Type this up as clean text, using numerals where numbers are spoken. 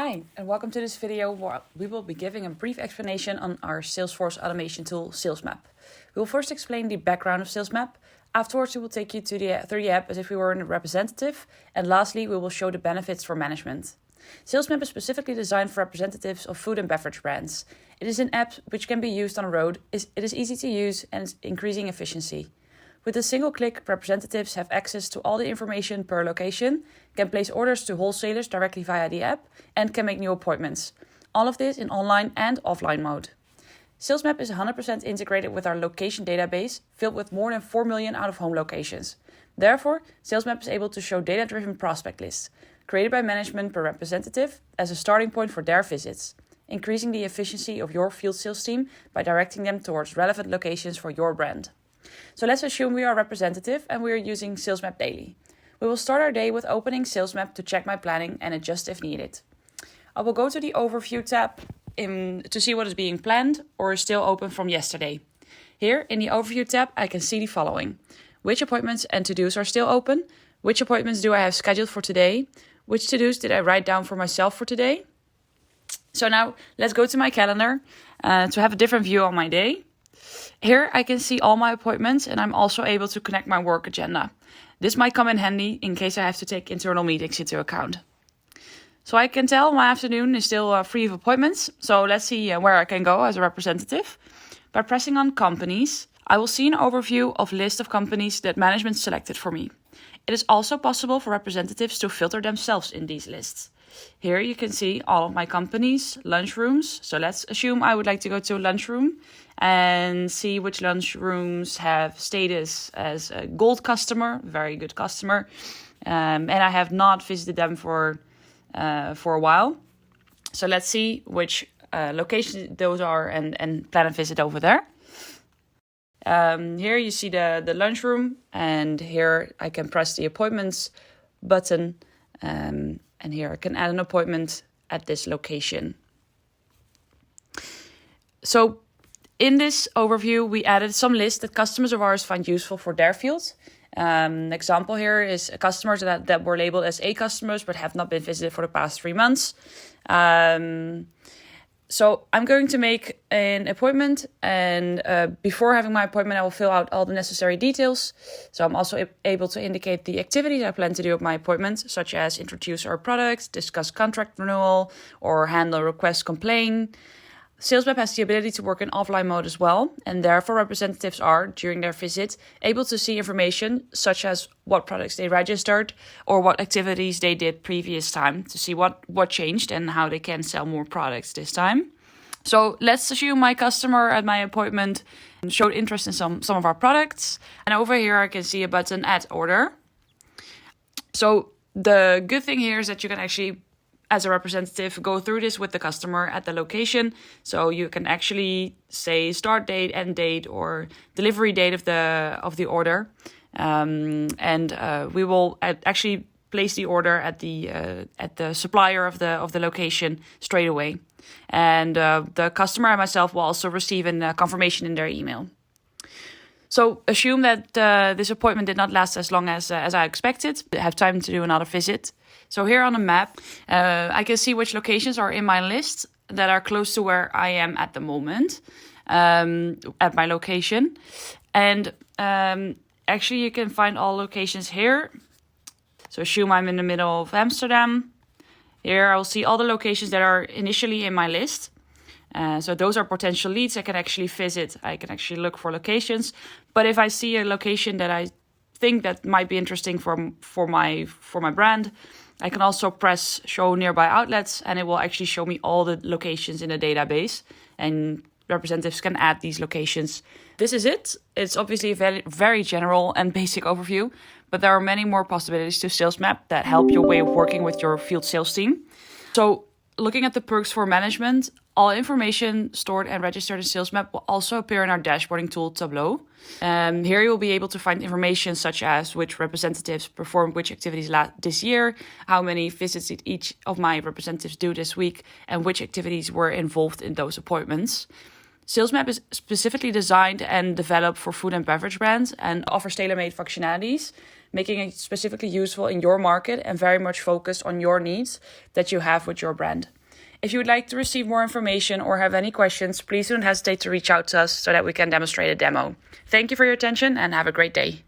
Hi, and welcome to this video where we will be giving a brief explanation on our Salesforce automation tool, Salesmapp. We will first explain the background of Salesmapp. Afterwards, we will take you through the app as if we were a representative. And lastly, we will show the benefits for management. Salesmapp is specifically designed for representatives of food and beverage brands. It is an app which can be used on the road. It is easy to use and is increasing efficiency. With a single click, representatives have access to all the information per location, can place orders to wholesalers directly via the app, and can make new appointments. All of this in online and offline mode. Salesmapp is 100% integrated with our location database, filled with more than 4 million out-of-home locations. Therefore, Salesmapp is able to show data-driven prospect lists, created by management per representative, as a starting point for their visits, increasing the efficiency of your field sales team by directing them towards relevant locations for your brand. So let's assume we are a representative and we are using Salesmapp daily. We will start our day with opening Salesmapp to check my planning and adjust if needed. I will go to the Overview tab to see what is being planned or is still open from yesterday. Here in the Overview tab, I can see the following. Which appointments and to-dos are still open? Which appointments do I have scheduled for today? Which to-dos did I write down for myself for today? So now let's go to my calendar to have a different view on my day. Here I can see all my appointments and I'm also able to connect my work agenda. This might come in handy in case I have to take internal meetings into account. So I can tell my afternoon is still free of appointments. So let's see where I can go as a representative. By pressing on companies, I will see an overview of list of companies that management selected for me. It is also possible for representatives to filter themselves in these lists. Here you can see all of my companies, lunchrooms. So let's assume I would like to go to a lunchroom and see which lunchrooms have status as a gold customer, very good customer. And I have not visited them for a while. So let's see which locations those are and plan a visit over there. Here you see the lunchroom, and here I can press the appointments button. And here I can add an appointment at this location. So in this overview, we added some lists that customers of ours find useful for their fields. Example here is customers that were labeled as A customers but have not been visited for the past 3 months. So I'm going to make an appointment, and before having my appointment, I will fill out all the necessary details. So I'm also able to indicate the activities I plan to do at my appointment, such as introduce our product, discuss contract renewal, or handle request complaint. Salesmapp has the ability to work in offline mode as well, and therefore representatives are, during their visit, able to see information such as what products they registered or what activities they did previous time to see what changed and how they can sell more products this time. So let's assume my customer at my appointment showed interest in some of our products, and over here I can see a button Add Order. So the good thing here is that you can actually, as a representative, go through this with the customer at the location. So you can actually say start date, end date, or delivery date of the order. We will actually place the order at the supplier of the location straight away. And the customer and myself will also receive a confirmation in their email. So assume that this appointment did not last as long as I expected. I have time to do another visit. So here on the map, I can see which locations are in my list that are close to where I am at the moment, at my location. And actually, you can find all locations here. So assume I'm in the middle of Amsterdam. Here I will see all the locations that are initially in my list. So those are potential leads I can actually visit. I can actually look for locations. But if I see a location that I think that might be interesting for my brand, I can also press Show Nearby Outlets, and it will actually show me all the locations in the database. And representatives can add these locations. This is it. It's obviously a very, very general and basic overview, but there are many more possibilities to Salesmapp that help your way of working with your field sales team. So looking at the perks for management, all information stored and registered in Salesmapp will also appear in our dashboarding tool, Tableau. Here you will be able to find information such as which representatives performed which activities this year, how many visits did each of my representatives do this week, and which activities were involved in those appointments. Salesmapp is specifically designed and developed for food and beverage brands and offers tailor-made functionalities. making it specifically useful in your market and very much focused on your needs that you have with your brand. If you would like to receive more information or have any questions, please don't hesitate to reach out to us so that we can demonstrate a demo. Thank you for your attention and have a great day.